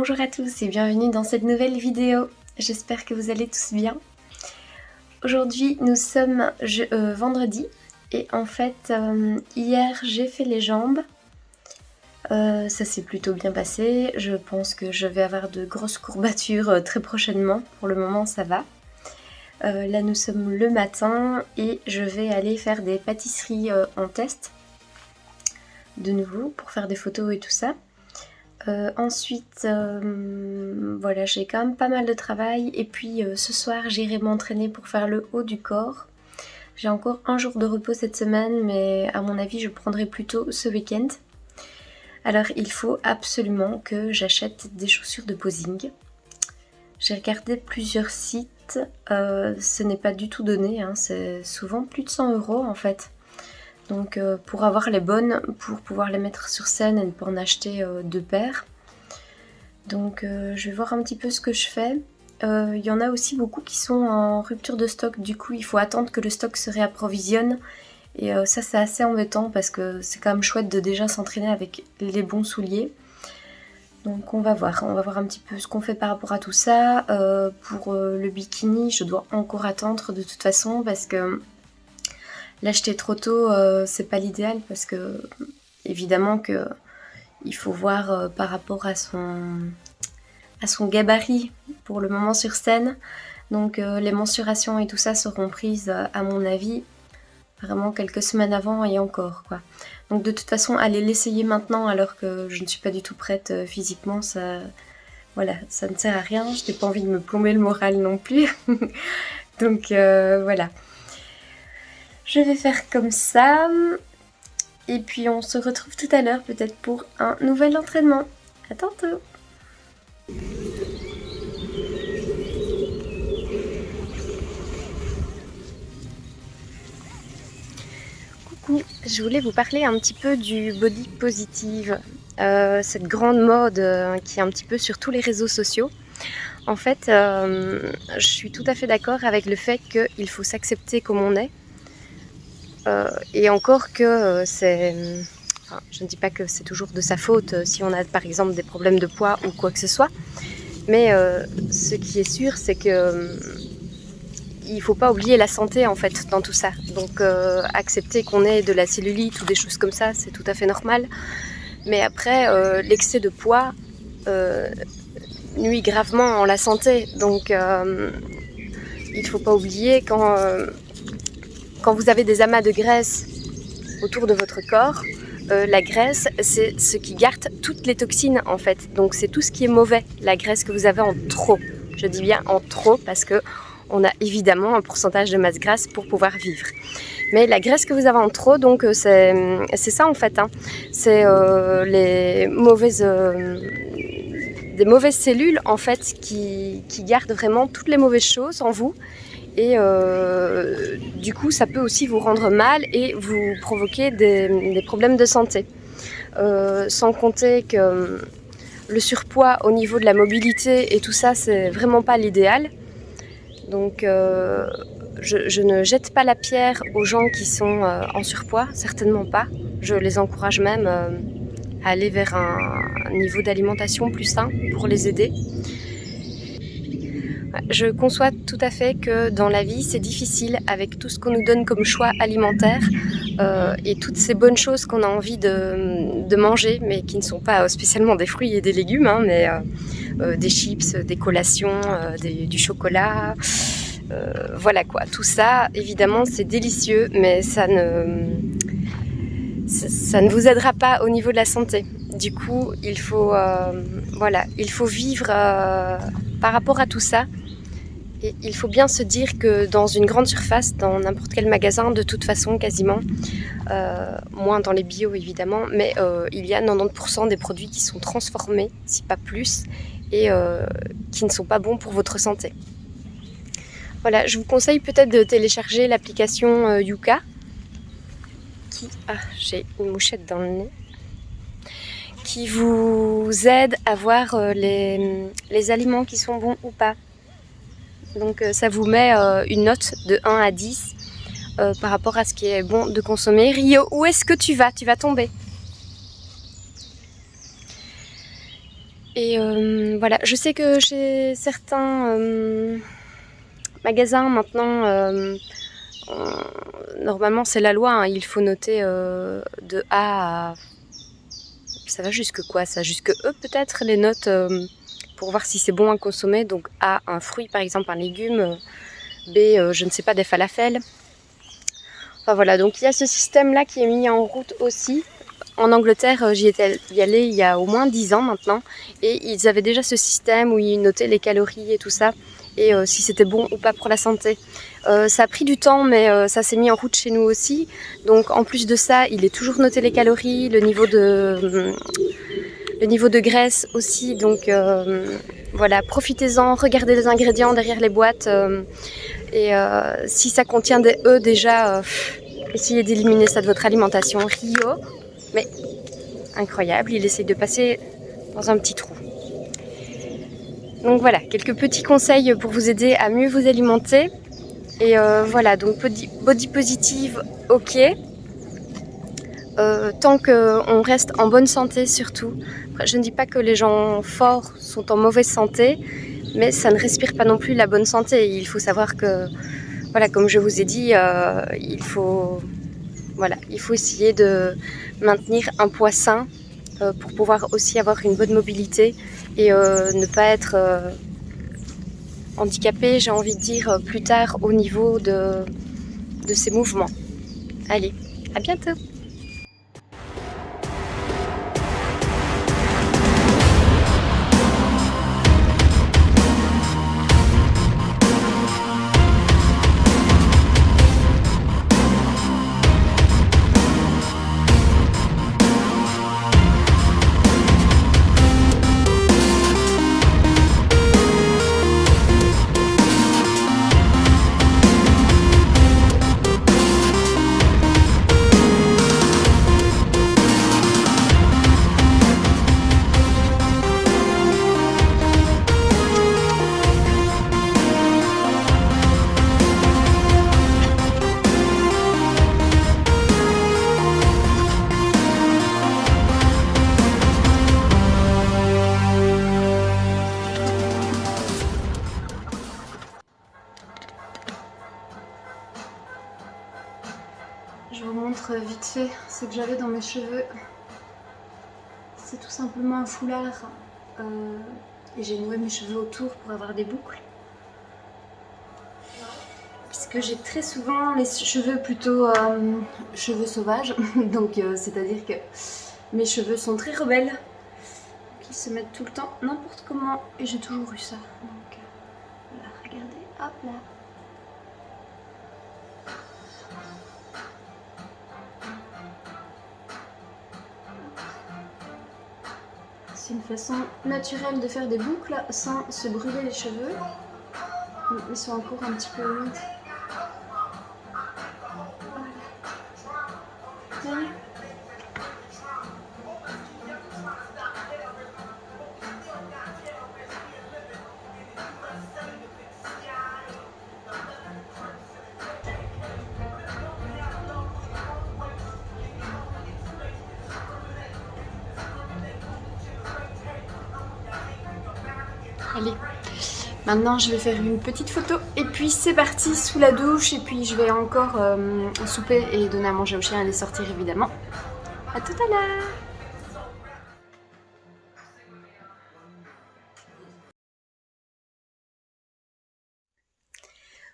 Bonjour à tous et bienvenue dans cette nouvelle vidéo. J'espère que vous allez tous bien. Aujourd'hui nous sommes vendredi et en fait hier j'ai fait les jambes. Ça s'est plutôt bien passé. Je pense que je vais avoir de grosses courbatures très prochainement. Pour le moment ça va. Là nous sommes le matin et je vais aller faire des pâtisseries en test. De nouveau pour faire des photos et tout ça. Ensuite, voilà, j'ai quand même pas mal de travail et puis ce soir j'irai m'entraîner pour faire le haut du corps. J'ai encore un jour de repos cette semaine mais à mon avis je prendrai plutôt ce week-end. Alors il faut absolument que j'achète des chaussures de posing. J'ai regardé plusieurs sites, ce n'est pas du tout donné, hein, c'est souvent plus de 100 € en fait. Donc pour avoir les bonnes, pour pouvoir les mettre sur scène et ne pas en acheter deux paires. Donc je vais voir un petit peu ce que je fais. Il y en a aussi beaucoup qui sont en rupture de stock, du coup il faut attendre que le stock se réapprovisionne. Et ça c'est assez embêtant parce que c'est quand même chouette de déjà s'entraîner avec les bons souliers. Donc on va voir un petit peu ce qu'on fait par rapport à tout ça. Pour le bikini, je dois encore attendre de toute façon parce que l'acheter trop tôt, c'est pas l'idéal parce que évidemment que il faut voir par rapport à son gabarit pour le moment sur scène. Donc les mensurations et tout ça seront prises à mon avis vraiment quelques semaines avant et encore quoi. Donc de toute façon aller l'essayer maintenant alors que je ne suis pas du tout prête physiquement, ça voilà, ça ne sert à rien. Je n'ai pas envie de me plomber le moral non plus. Donc voilà. Je vais faire comme ça. Et puis on se retrouve tout à l'heure peut-être pour un nouvel entraînement. À tantôt. Coucou, je voulais vous parler un petit peu du body positive, cette grande mode qui est un petit peu sur tous les réseaux sociaux. En fait, je suis tout à fait d'accord avec le fait qu'il faut s'accepter comme on est. Et encore que c'est... Enfin, je ne dis pas que c'est toujours de sa faute si on a par exemple des problèmes de poids ou quoi que ce soit. Mais ce qui est sûr, c'est que il ne faut pas oublier la santé en fait dans tout ça. Donc accepter qu'on ait de la cellulite ou des choses comme ça, c'est tout à fait normal. Mais après, l'excès de poids nuit gravement à la santé. Donc il ne faut pas oublier quand vous avez des amas de graisse autour de votre corps, la graisse, c'est ce qui garde toutes les toxines en fait. Donc c'est tout ce qui est mauvais, la graisse que vous avez en trop. Je dis bien en trop parce que on a évidemment un pourcentage de masse grasse pour pouvoir vivre. Mais la graisse que vous avez en trop, donc c'est ça en fait. Hein. C'est des mauvaises cellules en fait qui gardent vraiment toutes les mauvaises choses en vous. Et du coup ça peut aussi vous rendre mal et vous provoquer des problèmes de santé. Sans compter que le surpoids au niveau de la mobilité et tout ça, c'est vraiment pas l'idéal. Donc je ne jette pas la pierre aux gens qui sont en surpoids, certainement pas. Je les encourage même à aller vers un niveau d'alimentation plus sain pour les aider. Je conçois tout à fait que dans la vie c'est difficile avec tout ce qu'on nous donne comme choix alimentaire et toutes ces bonnes choses qu'on a envie de manger mais qui ne sont pas spécialement des fruits et des légumes hein, mais des chips, des collations, du chocolat, voilà quoi. Tout ça évidemment c'est délicieux mais ça ne vous aidera pas au niveau de la santé. Du coup il faut vivre par rapport à tout ça. Et il faut bien se dire que dans une grande surface, dans n'importe quel magasin, de toute façon quasiment, moins dans les bio évidemment, mais il y a 90% des produits qui sont transformés, si pas plus, et qui ne sont pas bons pour votre santé. Voilà, je vous conseille peut-être de télécharger l'application Yuka, j'ai une mouchette dans le nez, qui vous aide à voir les aliments qui sont bons ou pas. Donc ça vous met une note de 1 à 10 par rapport à ce qui est bon de consommer. Rio, où est-ce que tu vas? Tu vas tomber. Et voilà, je sais que chez certains magasins maintenant, normalement c'est la loi, hein, il faut noter de A à... Ça va jusque quoi ça? Jusque E peut-être les notes pour voir si c'est bon à consommer. Donc A, un fruit par exemple, un légume. B, je ne sais pas, des falafels. Enfin voilà, donc il y a ce système-là qui est mis en route aussi. En Angleterre, j'y étais allée il y a au moins 10 ans maintenant. Et ils avaient déjà ce système où ils notaient les calories et tout ça. Et si c'était bon ou pas pour la santé. Ça a pris du temps, mais ça s'est mis en route chez nous aussi. Donc en plus de ça, il est toujours noté les calories, le niveau de graisse aussi. Donc voilà, profitez-en, regardez les ingrédients derrière les boîtes. Et si ça contient des E déjà, essayez d'éliminer ça de votre alimentation. Rio, mais incroyable, il essaye de passer dans un petit trou. Donc voilà, quelques petits conseils pour vous aider à mieux vous alimenter. Et voilà, donc body positive, ok. Tant qu'on reste en bonne santé surtout. Je ne dis pas que les gens forts sont en mauvaise santé, mais ça ne respire pas non plus la bonne santé. Il faut savoir que, voilà, comme je vous ai dit, il faut essayer de maintenir un poids sain pour pouvoir aussi avoir une bonne mobilité et ne pas être handicapé, j'ai envie de dire, plus tard au niveau de ses mouvements. Allez, à bientôt! Je vous montre vite fait ce que j'avais dans mes cheveux. C'est tout simplement un foulard et j'ai noué mes cheveux autour pour avoir des boucles. Puisque j'ai très souvent les cheveux plutôt cheveux sauvages, donc c'est-à-dire que mes cheveux sont très rebelles, qui se mettent tout le temps n'importe comment et j'ai toujours eu ça. Donc voilà, regardez, hop là. C'est une façon naturelle de faire des boucles sans se brûler les cheveux. Ils sont encore un petit peu humides. Voilà. Allez, maintenant je vais faire une petite photo et puis c'est parti sous la douche et puis je vais encore souper et donner à manger au chien et les sortir évidemment. À tout à l'heure.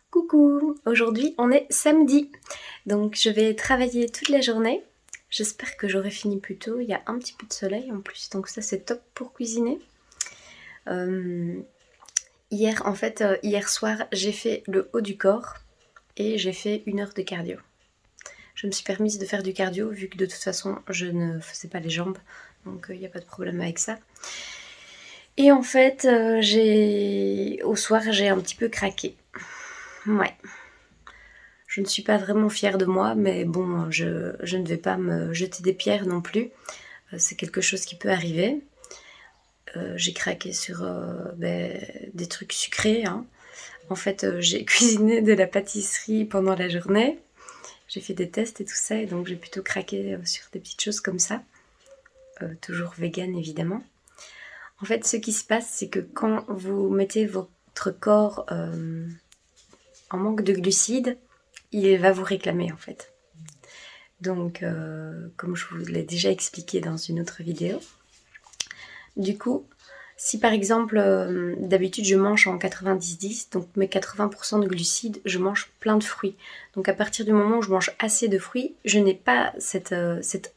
Coucou, aujourd'hui on est samedi, donc je vais travailler toute la journée. J'espère que j'aurai fini plus tôt, il y a un petit peu de soleil en plus, donc ça c'est top pour cuisiner. Hier soir, j'ai fait le haut du corps et j'ai fait 1 heure de cardio. Je me suis permise de faire du cardio vu que de toute façon, je ne faisais pas les jambes, donc il n'y a pas de problème avec ça. Et en fait, au soir, j'ai un petit peu craqué. Ouais. Je ne suis pas vraiment fière de moi, mais bon, je ne vais pas me jeter des pierres non plus. C'est quelque chose qui peut arriver. J'ai craqué sur des trucs sucrés. Hein. En fait, j'ai cuisiné de la pâtisserie pendant la journée. J'ai fait des tests et tout ça, et donc j'ai plutôt craqué sur des petites choses comme ça. Toujours vegan, évidemment. En fait, ce qui se passe, c'est que quand vous mettez votre corps en manque de glucides, il va vous réclamer en fait. Donc, comme je vous l'ai déjà expliqué dans une autre vidéo, du coup, si par exemple, d'habitude je mange en 90-10, donc mes 80% de glucides, je mange plein de fruits. Donc à partir du moment où je mange assez de fruits, je n'ai pas cette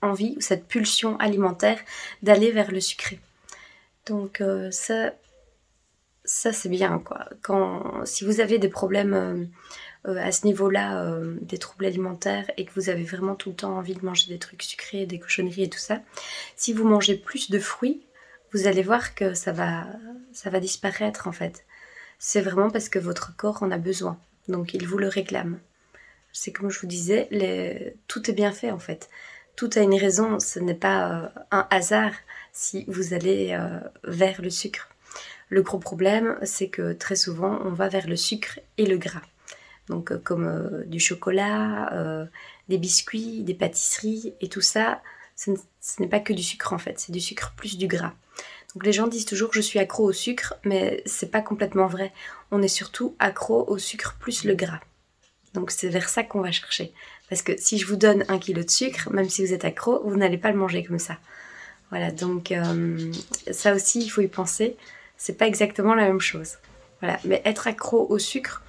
envie ou cette pulsion alimentaire d'aller vers le sucré. Donc ça c'est bien quoi. Si vous avez des problèmes à ce niveau-là, des troubles alimentaires et que vous avez vraiment tout le temps envie de manger des trucs sucrés, des cochonneries et tout ça, si vous mangez plus de fruits, vous allez voir que ça va disparaître en fait. C'est vraiment parce que votre corps en a besoin, donc il vous le réclame. C'est comme je vous disais, tout est bien fait en fait. Tout a une raison, ce n'est pas un hasard si vous allez vers le sucre. Le gros problème, c'est que très souvent, on va vers le sucre et le gras. Donc comme du chocolat, des biscuits, des pâtisseries et tout ça, ce n'est pas que du sucre en fait, c'est du sucre plus du gras. Donc les gens disent toujours que je suis accro au sucre, mais c'est pas complètement vrai. On est surtout accro au sucre plus le gras. Donc c'est vers ça qu'on va chercher. Parce que si je vous donne 1 kilo de sucre, même si vous êtes accro, vous n'allez pas le manger comme ça. Voilà, donc ça aussi il faut y penser. C'est pas exactement la même chose. Voilà, mais être accro au sucre,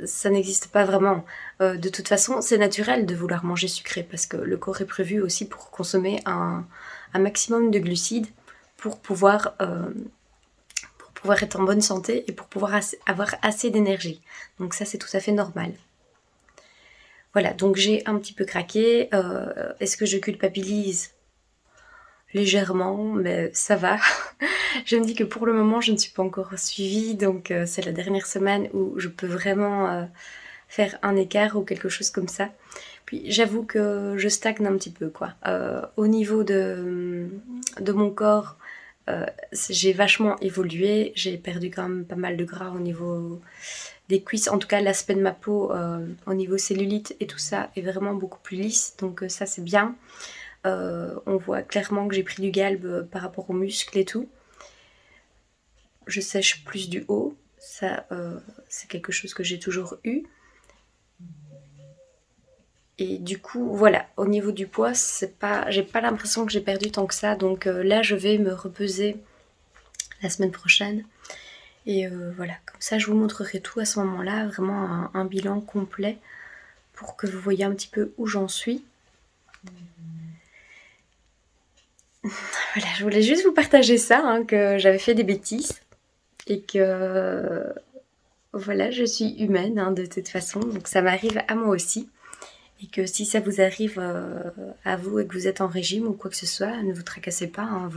ça n'existe pas vraiment. De toute façon, c'est naturel de vouloir manger sucré parce que le corps est prévu aussi pour consommer un maximum de glucides pour pouvoir être en bonne santé et pour pouvoir avoir assez d'énergie. Donc ça, c'est tout à fait normal. Voilà, donc j'ai un petit peu craqué. Est-ce que je culpabilise ? Légèrement, mais ça va. Je me dis que pour le moment, je ne suis pas encore suivie, donc c'est la dernière semaine où je peux vraiment faire un écart ou quelque chose comme ça. Puis j'avoue que je stagne un petit peu, quoi. Au niveau de mon corps, j'ai vachement évolué. J'ai perdu quand même pas mal de gras au niveau des cuisses. En tout cas, l'aspect de ma peau au niveau cellulite et tout ça est vraiment beaucoup plus lisse, donc ça c'est bien. On voit clairement que j'ai pris du galbe par rapport aux muscles et tout. Je sèche plus du haut, ça c'est quelque chose que j'ai toujours eu. Et du coup, voilà, au niveau du poids, j'ai pas l'impression que j'ai perdu tant que ça, donc là je vais me repeser la semaine prochaine. Et voilà, comme ça je vous montrerai tout à ce moment-là, vraiment un bilan complet pour que vous voyez un petit peu où j'en suis. Voilà, je voulais juste vous partager ça, hein, que j'avais fait des bêtises et que voilà, je suis humaine hein, de toute façon, donc ça m'arrive à moi aussi. Et que si ça vous arrive à vous et que vous êtes en régime ou quoi que ce soit, ne vous tracassez pas. Hein,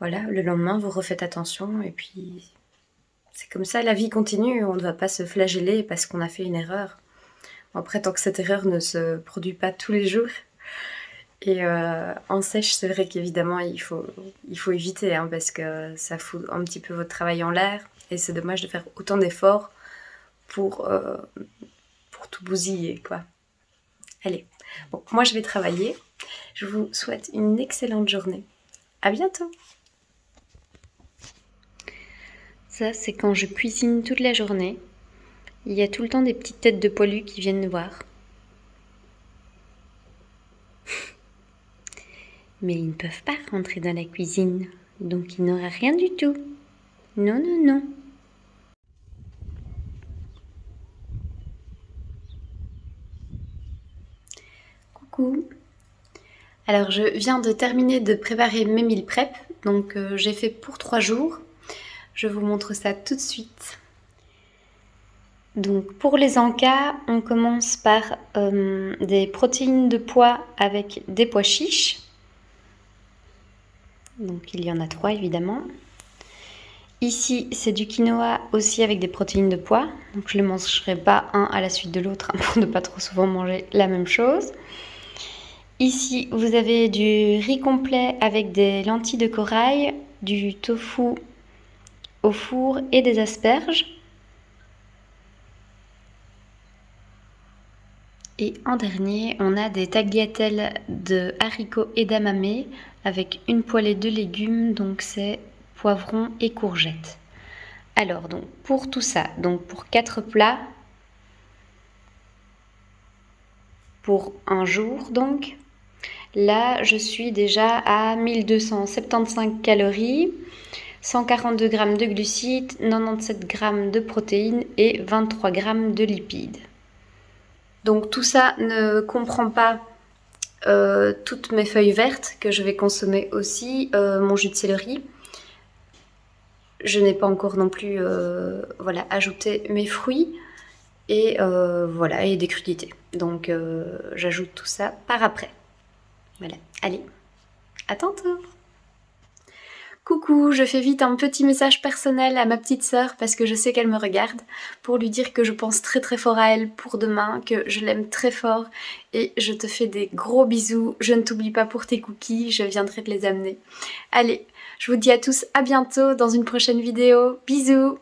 voilà, le lendemain, vous refaites attention et puis c'est comme ça, la vie continue. On ne va pas se flageller parce qu'on a fait une erreur. Bon, après, tant que cette erreur ne se produit pas tous les jours. Et en sèche, c'est vrai qu'évidemment, il faut éviter hein, parce que ça fout un petit peu votre travail en l'air. Et c'est dommage de faire autant d'efforts pour tout bousiller, quoi. Allez, bon, moi je vais travailler. Je vous souhaite une excellente journée. À bientôt. Ça, c'est quand je cuisine toute la journée. Il y a tout le temps des petites têtes de poilus qui viennent me voir. Mais ils ne peuvent pas rentrer dans la cuisine, donc il n'aura rien du tout. Non, non, non. Coucou. Alors je viens de terminer de préparer mes meal prep, donc j'ai fait pour 3 jours. Je vous montre ça tout de suite. Donc pour les encas, on commence par des protéines de pois avec des pois chiches. Donc il y en a 3 évidemment. Ici c'est du quinoa aussi avec des protéines de pois. Donc je ne les mangerai pas un à la suite de l'autre hein, pour ne pas trop souvent manger la même chose. Ici vous avez du riz complet avec des lentilles de corail, du tofu au four et des asperges. Et en dernier, on a des tagliatelles de haricots edamame avec une poêlée de légumes, donc c'est poivrons et courgettes. Alors donc pour tout ça, donc pour 4 plats, pour un jour donc, là je suis déjà à 1275 calories, 142 g de glucides, 97 g de protéines et 23 g de lipides. Donc tout ça ne comprend pas toutes mes feuilles vertes que je vais consommer aussi, mon jus de céleri. Je n'ai pas encore non plus voilà, ajouté mes fruits et voilà, et des crudités. Donc j'ajoute tout ça par après. Voilà, allez, à tantôt! Coucou, je fais vite un petit message personnel à ma petite sœur parce que je sais qu'elle me regarde pour lui dire que je pense très très fort à elle pour demain, que je l'aime très fort et je te fais des gros bisous. Je ne t'oublie pas pour tes cookies, je viendrai te les amener. Allez, je vous dis à tous à bientôt dans une prochaine vidéo. Bisous!